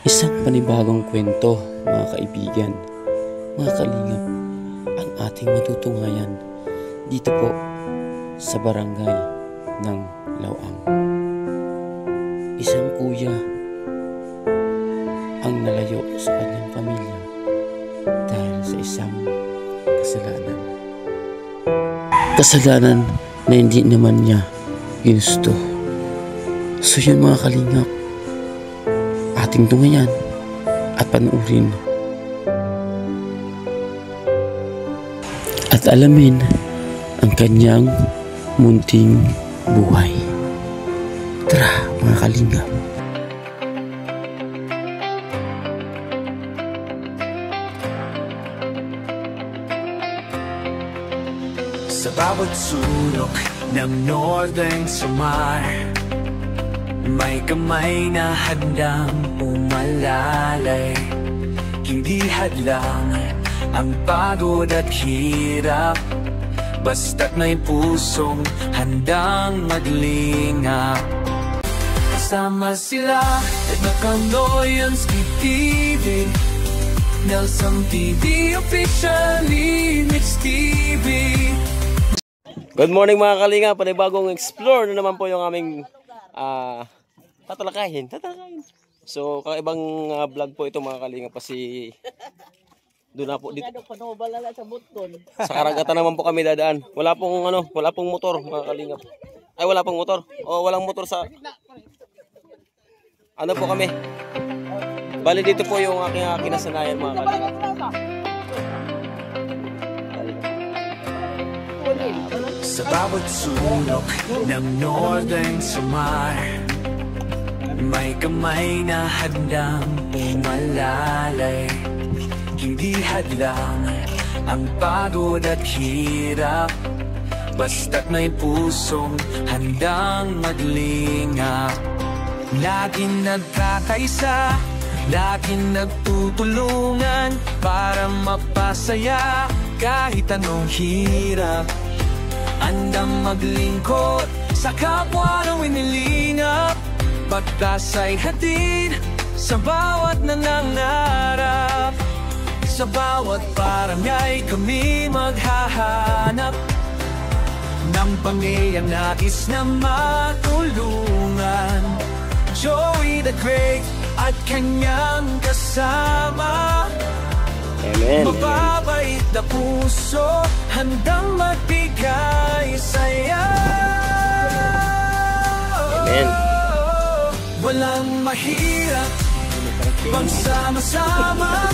Isang panibagong kwento, mga kaibigan, mga kalingap, ang ating matutunghayan dito po sa barangay ng Lawang. Isang kuya ang nalayo sa kanyang pamilya dahil sa isang kasalanan. Kasalanan na hindi naman niya ginusto. So yun, mga kalingap, ating tungayan at panuurin at alamin ang kanyang munting buhay. Tara, mga kalingap. Sa bawat sulok ng Northern Samar, may kamay na handang umalalay. Hindi hadlang ang pagod at hirap, basta't may pusong handang maglingap. Kasama sila Edna Candoyans, TV, Nelson TV, officially Mix TV. Good morning, mga kalingap. Panibagong explore na naman po yung aming tatalakayin. So, kakaibang vlog po ito, mga kalingap, kasi doon na po dito. Sa karagatan naman po kami dadaan. Wala pong motor, mga kalingap. Ay, wala pong motor. O, walang motor sa ano po kami. Bali, dito po yung aking kinasanayan, mga kalingap. Sa bawat sulok ng Northern Samar, may kamay na handang umalalay. Hindi hadlang ang pagod at hirap, basta't may pusong handang maglingap. Laging nagkakaisa, laging nagtutulungan para mapasaya kahit anong hirap. Andang maglingkod sa kapwa ng winilingap, pagtas ay hatid sa bawat nangangarap. Sa bawat barangay kami maghahanap ng pamilyang nais na matulungan. Joey the Great at kanyang kasama, Amen. mababait na puso, handang magbigay saya. Amen. Walang mahirap pang sama-sama,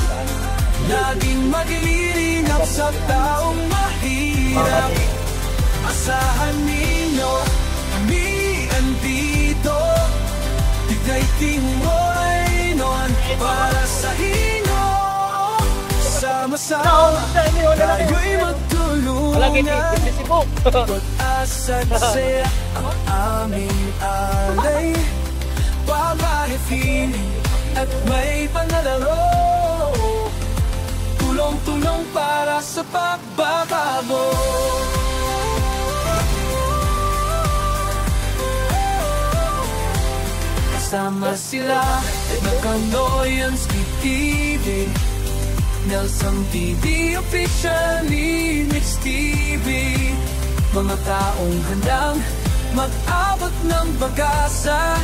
laging maglilingap sa taong mahirap. Asahan ninyo, kami andito, tigay timoy noon para sa inyo. Sama-sama tayo'y magtulungan, pag-asa at saya ang aming alay. Pagkahifin at may panalaro, tulong-tulong para sa pagbabago. Kasama sila Edna Candoyans, TV, Nelson TV, officially Mix TV. Mga taong handang mag-abot ng pag-asa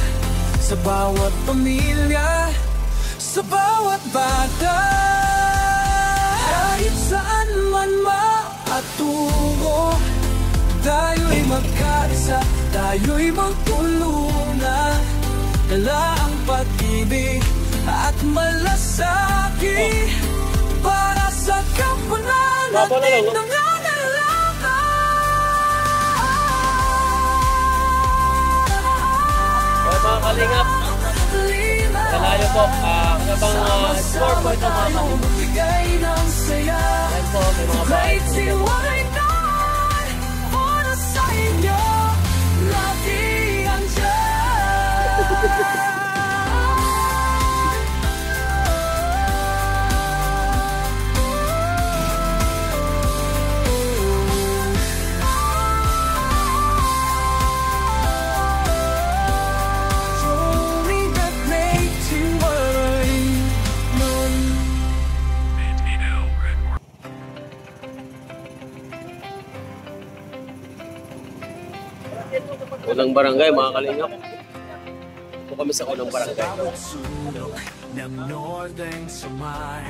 sa bawat pamilya, sa bawat bata. Kahit saan man maatungo, tayo'y magkaisa, tayo'y magtulungan. Dala ang pag-ibig at malasakit para sa kapwa natin nangangailangan. Mga kalingap, kalayo po, habang score po ito, mga kalingap. Ayan po, may mga bahay po. Para sa inyo, lagi andyan. barangay mga kalingap. Ito kami sa unang barangay. Sulok ng Northern Samar,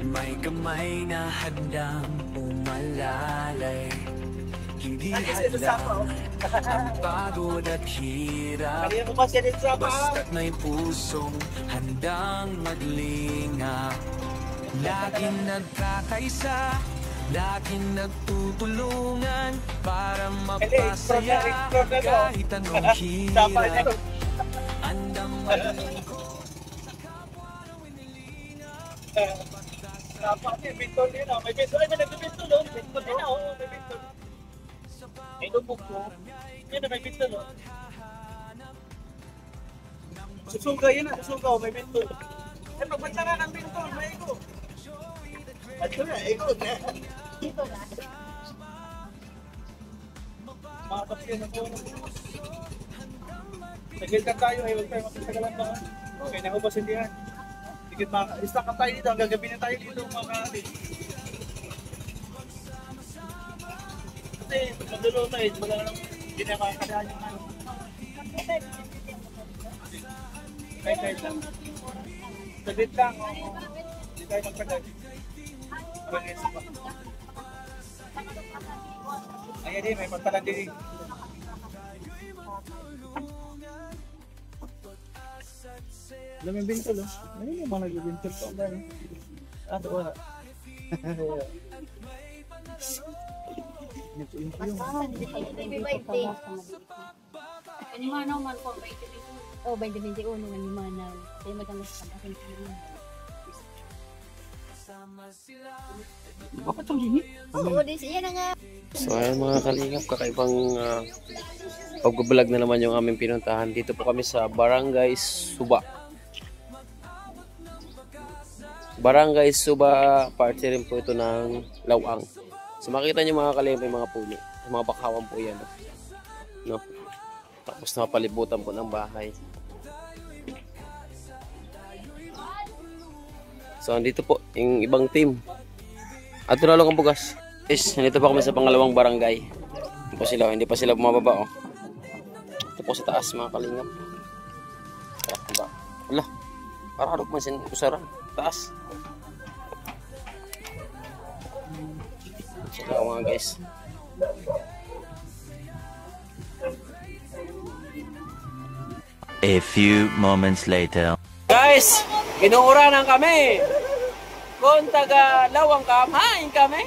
may kamay na handang umalalay. Hindi hadlang ang pagod at hirap, basta't may pusong handang maglingap. Laging nagkakaisa, laging nagtutulungan para mapasaya kahit anong hirap. Andang malungkot sa kapwa ng inilingap. Dapat yung bintol din ah. May bintol. Ay, may nagbibintol oh. Bintol din ah. Oo, may bintol. May lubog ko. Yan na, may bintol oh. Susuga yun ah. Susuga oh, may bintol. Ay, pagbantaran ang bintol. May ego. Ito na, ego na. Ito na. Makapag yun ako. Nagilkan tayo eh. Huwag tayo makasagalan ba? Okay, nakubas hindi yan. Istak ka tayo dito, hanggang gabi na tayo dito mga kaalit. Kasi madulo tayo, wala lang hindi na makakadaan yung ano. Kahit lang. Saglit lang, hindi tayo magpadaan. Parang isa pa. Ayan din, may pantalan din. Alam mo yung bintol oh. Ano yung mga nagbibintol pa? Ah, ito wala. Ito yung Kanimanaw man po, 2021. Oh, 2021 nga ni Manaw. Kaya magandang sa akin sa bakit ang gini? Oo, yan na nga. So ayan mga kalingap, kakaibang pag-vlog na naman yung aming pinuntahan. Dito po kami sa Barangay Suba. Barangay Suba, parte rin po ito ng Lawang. So makita nyo mga kalingap yung mga puno. Yung mga bakawan po yan. No? Tapos napalibutan po ng bahay. So andito po yung ibang team. At tunalo kang bugas. Yes, nandito pa kami sa pangalawang barangay. Hindi pa sila bumababa oh. Ito po sa taas mga kalingap. Diba? Wala. Para harap man sin usaran. Taas. Sila mga guys. A few moments later. Guys, ginuuranan kami. Kung taga Lawang kamain kami.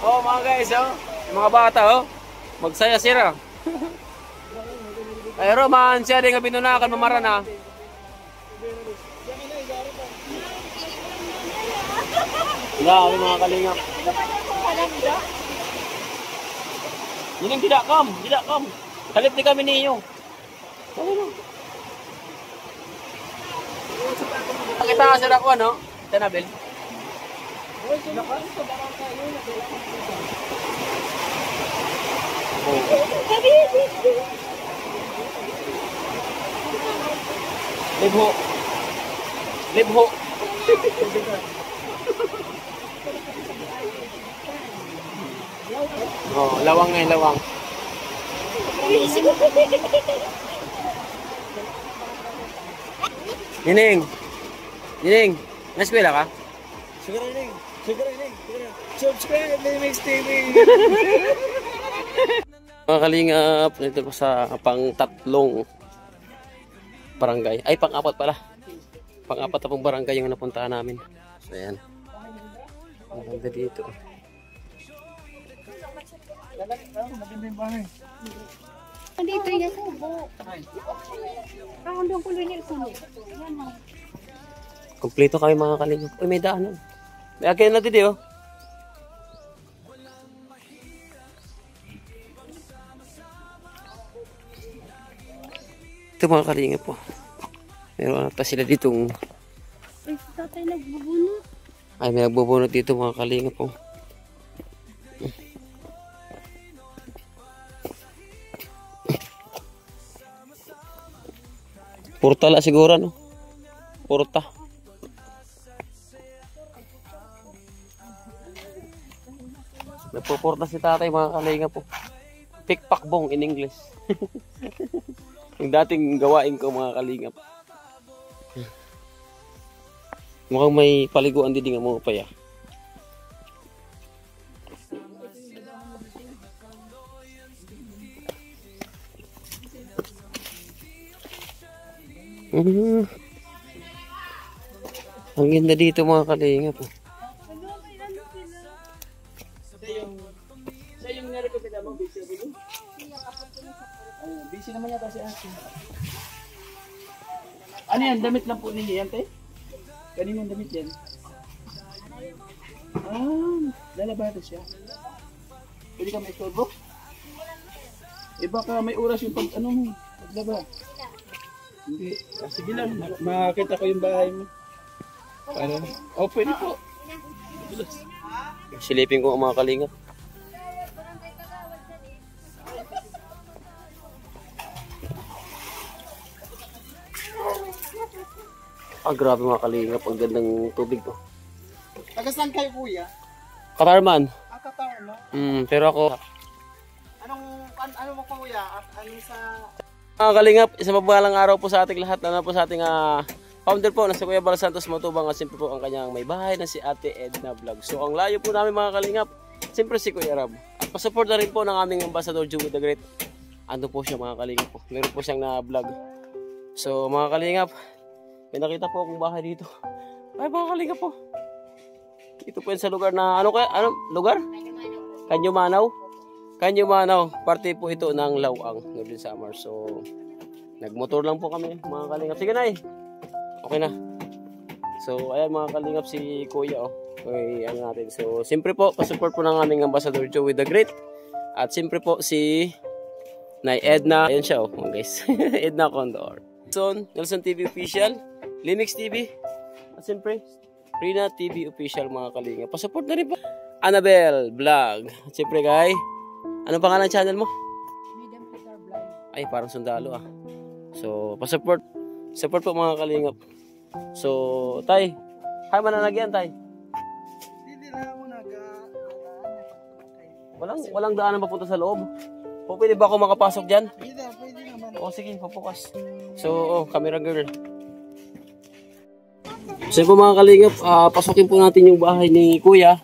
Oh mga guys, oh. Mga bata, oh. Magsaya sila. Ay Roman, siya din nga binunakan mamara na. Wala kami mga kalingap. Yun ang tidak kam. Kalit di kami niyo. Kita ka sila ko ano? Tanabel. Libho. Oh, lawang ngayon, lawang. Nining, na-eskwela ka? Siguro yun. Subscribe na Mix TV. Mga kalingap, nito po sa pang-tatlong barangay. Ay, pang-apat pala. Pang-apat na pong barangay yung napuntahan namin. So, ayan. Maganda dito. Maganda yung bahay. Dito yung subo. Round yung kulo niya subo. Yan na. Kompleto kami mga kalingap. Uy, may daanan. May akin na dito, oh. Ito mga kalingap po. Meron ata sila ditong... Ay, si tatay nagbubunot. Ay, may nagbubunot dito mga kalingap po. Porta la siguro, no? Porta. Nagpuporta si tatay mga kalinga po. Pikpakbong in English. Yung dating gawain ko mga kalingap. Mukhang may paliguan din nga mga paya. Ang ganda dito mga kalingap. Siya yung narekomenda mo, busy ako dun? Busy naman yata si ate. Ano yan? Damit lang po ninyo yan, te? Kanina yung damit yan? Lalabado siya. Pwede ka may istorbo? Eh baka may oras yung paglaba. Hindi. Sige lang, makakita ko yung bahay mo. Para, pwede po. Silipin ko ang mga kalingap. Grabe mga kalingap. Ang gandang tubig to. Taga saan kayo, kuya? Katarman. Qatar, no? Pero ako... Ano mo, kuya? Ano sa... Mga kalingap, isang mabalang araw po sa ating lahat. Ano po sa ating founder po na si Kuya Bal Santos Matubang at siyempre po ang kanyang may bahay na si Ate Edna Vlog. So ang layo po namin mga kalingap, siyempre si Kuya Rab. At pasupport na rin po ng aming Ambassador Joey the Great. Ando po siya mga kalingap po. Meron po siyang na-vlog. So mga kalingap, may nakita po akong bahay dito. Ay mga kalingap po. Ito po yan sa lugar na, ano lugar? Kanyumanaw. Kanyumanaw. Parte po ito ng Lawang, Northern Samar. So nagmotor lang po kami mga kalingap. Sige na okay na. So, ayan mga kalingap si Kuya, Okay, ano natin. So, siyempre po, pasupport po ng aming Ambassador Joey the Great. At siyempre po si Nay Edna. Ayan siya, mga guys. Edna Condor. Nelson TV Official, Linux TV. At siyempre, Rina TV Official mga kalingap. Pasupport na rin po. Annabelle Vlog. At siyempre, guys, anong pangalan channel mo? Ay, parang sundalo So, pasupport. Support po mga kalingap. So, tay. Hay mananagyan, tay. Hindi na ako Walang daanan papunta sa loob. O, pwede ba ako makapasok dyan? Pwede naman. O, sige, papukas. So, camera girl. So, po mga kalingap, pasukin po natin yung bahay ni Kuya.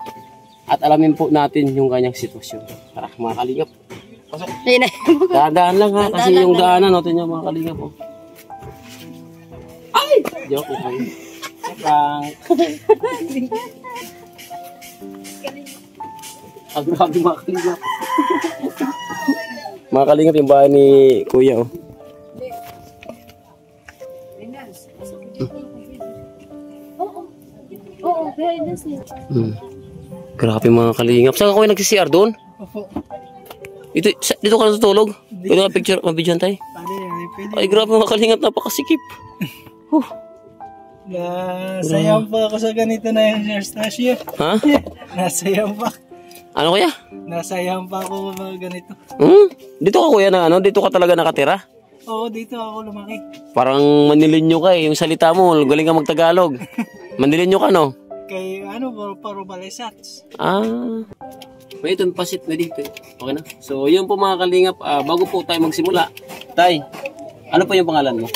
At alamin po natin yung kanyang sitwasyon. Tara, mga kalingap. Pasok. Daan lang kasi yung daanan natin yung mga kalingap po. Ay! Joke ko. Prank. Grabe mga kalingap. Mga kalingap yung bahay ni Kuya Oo, behind us eh. Grabe mga kalingap. Saan ka Kuya nag-CR doon? Opo. Dito ka natutulog? Pwede ka picture, mabidyan tayo? Pwede. Ay grabe mga kalingap, napakasikip. Nasayang pa ako sa ganito na yung Nastassia. Ha? Nasayang pa. Ano Kuya? Nasayang pa ako mga ganito. Dito ka Kuya na dito ka talaga nakatira? Oo, dito ako lumaki. Parang Manilinyo ka yung salita mo, galing ka magtagalog. Manilinyo ka no? Kay paro Balesats. May ito, pasit na dito. Okay na? So, yun po mga kalingap. Bago po tayo magsimula. Tay, ano po yung pangalan mo?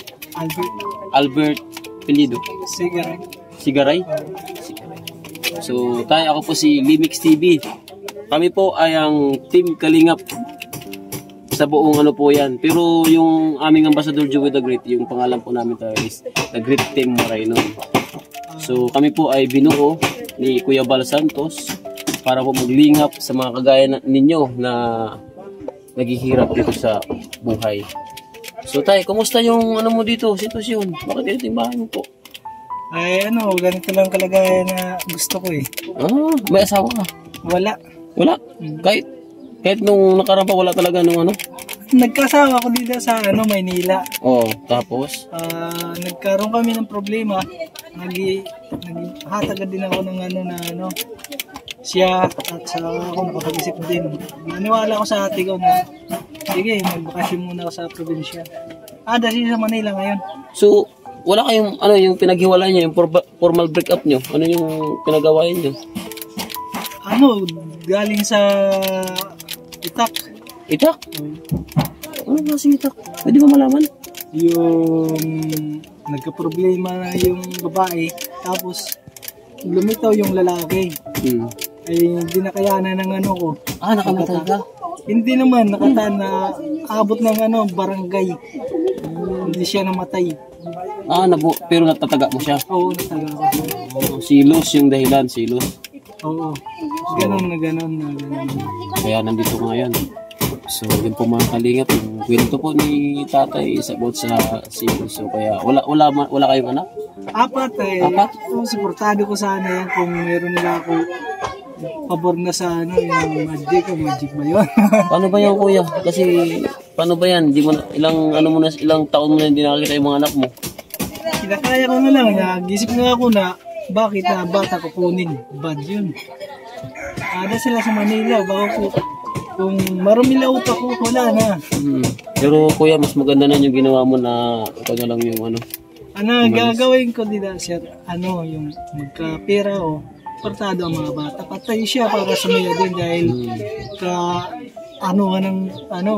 Albert Pelido. Sigaray? So, tay, ako po si Limix TV. Kami po ay ang Team Kalingap sa buong po yan. Pero yung aming Ambassador Joey the Great, yung pangalan po namin tayo is The Great Team Moreno. So, kami po ay binuo ni Kuya Bal Santos para po maglingap sa mga kagaya ninyo na naghihirap dito sa buhay. So tay, kumusta yung mo dito, sitwasyon? Bakit dito yung bahay mo po? Ay ganito lang kalagayan na gusto ko eh. May asawa ka? Wala. Kahit nung nakaraan pa wala talaga nung Nagkasawa ko dito sa Maynila. Tapos? Nagkaroon kami ng problema. Naghatagad din ako ng siya at sa ako nakapag-isip din. Naniwala ko sa ate ko na sige, magbakasyon muna ako sa probinsya. Dahil sa Manila ngayon. So, wala kayong yung pinaghiwalay niyo, yung formal breakup niyo? Ano yung pinagawain niyo? Ano, galing sa itak. Itak? Ano klaseng itak? Pwede ba malaman? Yung nagka-problema na yung babae, tapos lumitaw yung lalaki. Ay hindi nakayanan ng ano ko. Nakamatay ka? Hindi naman, nakataan na abot ng barangay. Hindi siya namatay. Pero natataga mo siya. Oo, nataga ko. Silos yung dahilan, silos. Oo. Ganon na ganon. Kaya nandito ka ngayon. So, yun po mga kalingap, yung kwento po ni tatay is about sa silos. So, kaya wala kayong anak? Apat eh. Apat? Oo, suportado ko sana yan kung meron nila ako pabor na sa yung magic ba yun? Paano ba yan, kuya? Kasi, paano ba yan? Di mo na, ilang taon mo na hindi nakakita yung mga anak mo? Kinakaya ko na lang. Nagisip na ako na bakit na bata ko kunin. Bad yun. Ada sila sa Manila. Baka kung marumilaw pa ko, wala na. Pero kuya, mas maganda na yung ginawa mo na ito na lang yung Gagawin ko din sir, yung magkapera o portado ang mga bata. Patay siya para sumaya din dahil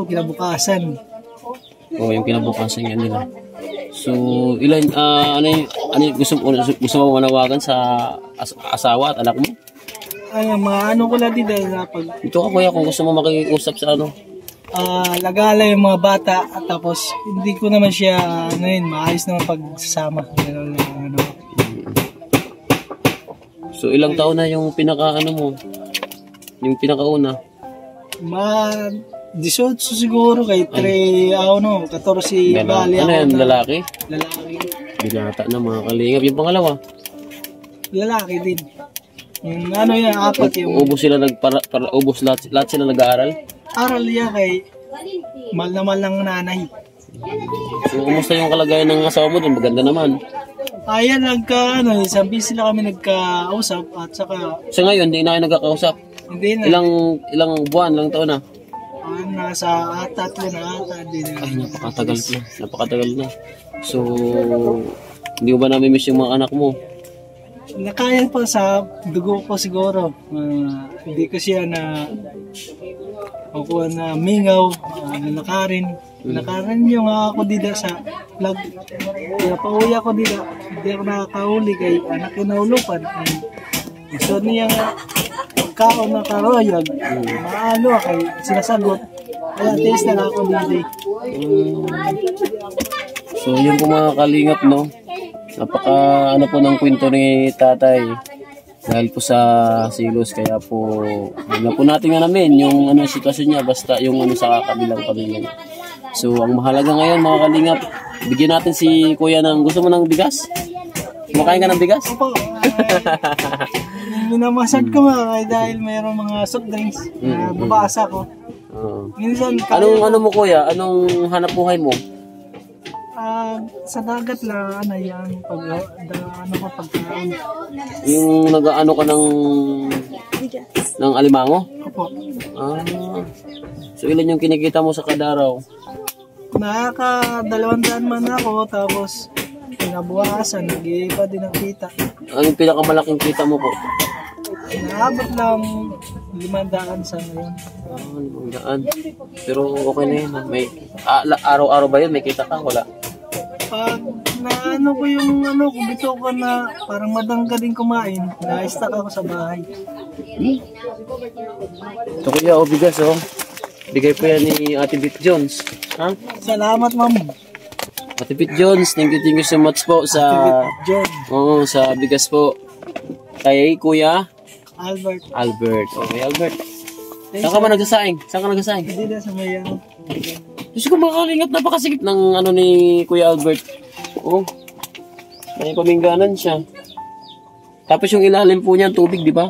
kinabukasan. Yung kinabukasan yan nila. So, ilan, gusto mo manawagan sa asawa at anak mo? Mga ko lang din dahil Ito ka kuya, kung gusto mo makiusap sa lagala yung mga bata at tapos hindi ko naman siya maayos naman pagsasama. Ganun lang So, ilang taon na yung mo? Yung pinakauna? 18 siguro kay 14 bali Ano yan, lalaki? Lalaki. Binata na mga kalingap. Yung pangalawa? Lalaki din. Yung apat yung... Ubus sila ubus lahat sila nag-aaral? Aral niya kay mal na mal ng nanay. So, kumusta yung kalagayan ng asawa mo dun? Maganda naman. Ayan, isang busy lang kami nagkausap at saka... So ngayon, hindi na kayo nagkakausap? Hindi na. Ilang buwan, ilang taon na? Nasa 3 na ata. Ay, napakatagal na. So, hindi mo ba nami-miss yung mga anak mo? Nakaya pa sa dugo ko siguro. Hindi ko siya makuha na mingaw, nalakarin. Nalakarin yung ako dito sa vlog. Kaya pauwi ako dito. Hindi ako nakakahuli kay anak kinaulupan. Gusto niya kaon na karoyag. Maalo kay sinasagot. Kaya taste na ako dito. So yun po mga kalingap, no? Napaka po ng kwento ni tatay dahil po sa silos, kaya po hindi po natin namin yung sitwasyon niya, basta yung sa kabilang pamilya. So ang mahalaga ngayon mga kalingap, bigyan natin si kuya ng, gusto mo ng bigas? Kumakain ka ng bigas? Opo. Minamasad ko dahil mayroong mga soft drinks na babasa ko. Minsan ano mo kuya? Anong hanap buhay mo? Sa dagat lang, yan, pagkaon. Yung nag-ano ka ng alimango? Opo. So ilan yung kinikita mo sa kada araw? Nakaka-200 man ako, tapos pinabukasan, nag-iiba din ang kita. Anong pinakamalaking kita mo po? Naabot lang 500 sa ngayon. 500. Pero okay na yun. May, araw-araw ba yun? May kita ka? Wala? Pag ko yung kung bito ko na parang madangga din kumain, na-stack ako sa bahay. Ito kuya, bigas Bigay po yan ni Ate Bit Jones. Ha? Salamat, ma'am. Ate Bit Jones, thank you so much po sa sa bigas po. Kay Kuya Albert. Okay, Albert. Saan ka ba nagsasaing? Hindi na sa mayan. Gusto ko makakalingap, napakasigit ng ni Kuya Albert. May pamingganan siya. Tapos yung ilalim po niyan, tubig, di ba?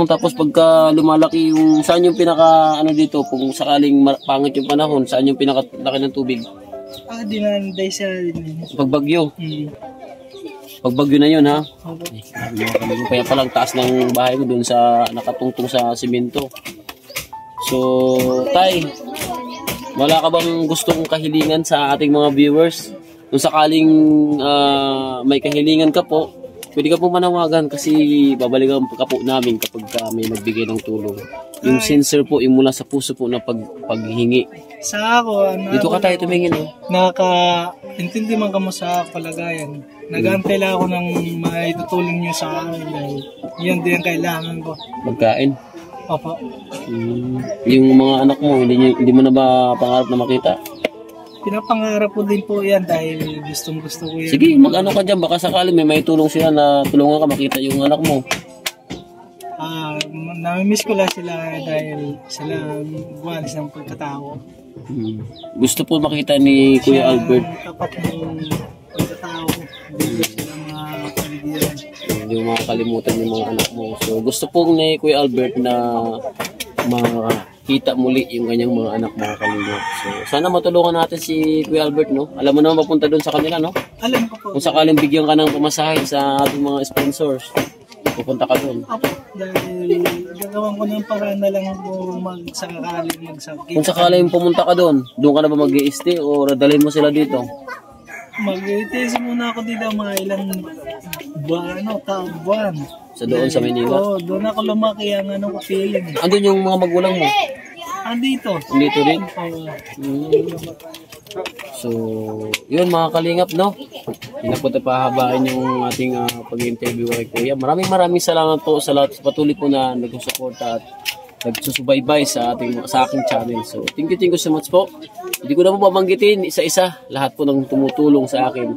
Tapos pagka lumalaki yung, saan yung pinaka, dito, kung sakaling pangit yung panahon, saan yung pinakalaki ng tubig? Dinanday sa Pagbagyo. Pagbagyo na yun, ha? Kaya palang taas ng bahay mo dun sa, nakatungtong sa simento. So, Tay, wala ka bang gustong kahilingan sa ating mga viewers? Kung sakaling may kahilingan ka po, pwede ka po manawagan kasi babalikan ka po namin kapag may nagbigay ng tulong. Yung sincere po, yung mula sa puso po na paghingi. Sa ako, Dito ka tayo tumingin, oh. nakaka-intindi man ka mo sa palagayan. Nag-aantay lang ako ng maitutulong niyo sa akin dahil yan din ang kailangan ko. Magkain. Opo. Yung mga anak mo, hindi mo na ba pangarap na makita? Pinapangarap ko din po yan dahil gustong gusto ko yan. Sige, mag-ano ka dyan. Baka sakali may tulong sila na tulungan ka makita yung anak mo. Namimiss ko lang sila dahil sila buwan ng pagkatao. Gusto po makita ni Kuya Albert. Tapat ng pagkatao. Hindi sila mga paligiran. Hindi mo makakalimutan yung mga anak mo. So gusto po ni Kuya Albert na makita muli yung kanyang mga anak, mga kalingap. So sana matulungan natin si Kuya Albert, no? Alam mo naman mapunta doon sa kanila, no? Alam ko po. Kung sakaling bigyan ka ng pamasahe sa ating mga sponsors, pupunta ka doon. Opo, dahil gagawin ko ng paraan na lang kung magsakit. Kung sakaling pumunta ka doon ka na ba mag-i-stay o dalhin mo sila dito? Mag-itis muna ako dito mga ilang buwan. Sa doon sa Manila? Oo, doon ako lumaki ang feeling. Andun yung mga magulang mo? Andito. Dito rin? Oo. So, yun mga kalingap, no? Hindi na po tayo pahabain yung ating pag-interview kay Kuya. Maraming salamat po sa lahat, patuloy po na nagsusuporta at nagsusubaybay sa aking channel. So, thank you so much po. Hindi ko na po babanggitin isa-isa lahat po ng tumutulong sa akin.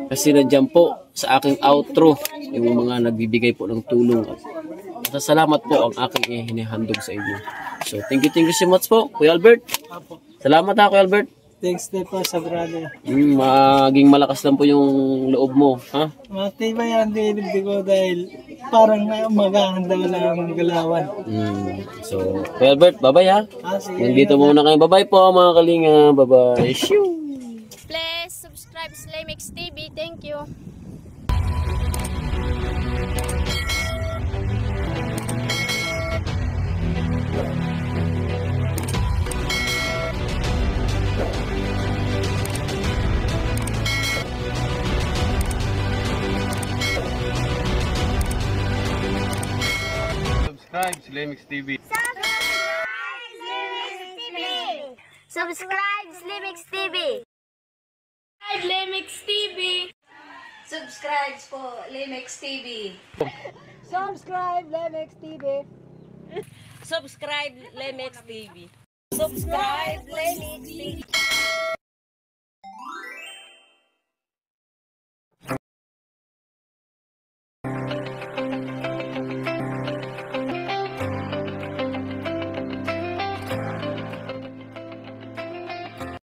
Kasi nandiyan po sa aking outro yung mga nagbibigay po ng tulong. At salamat po ang aking hinihandog sa inyo. So, thank you so much po, Kuya Albert. Salamat Kuya Albert. Thanks din po sa brother. Maging malakas lang po yung loob mo, ha? Matibay ang dilib ko dahil parang maghahanda lang ang galawan. So, Kuya Albert, bye-bye ha. Sige. Nandito muna kayo. Bye-bye po mga kalinga. Bye-bye. Please subscribe Slimix TV. Thank you. Subscribe Slimix TV. Subscribe Slimix TV. Slimix TV. Subscribe po, Limix TV. Subscribe Lemex TV. Subscribe, Limix TV. Subscribe, Limix TV.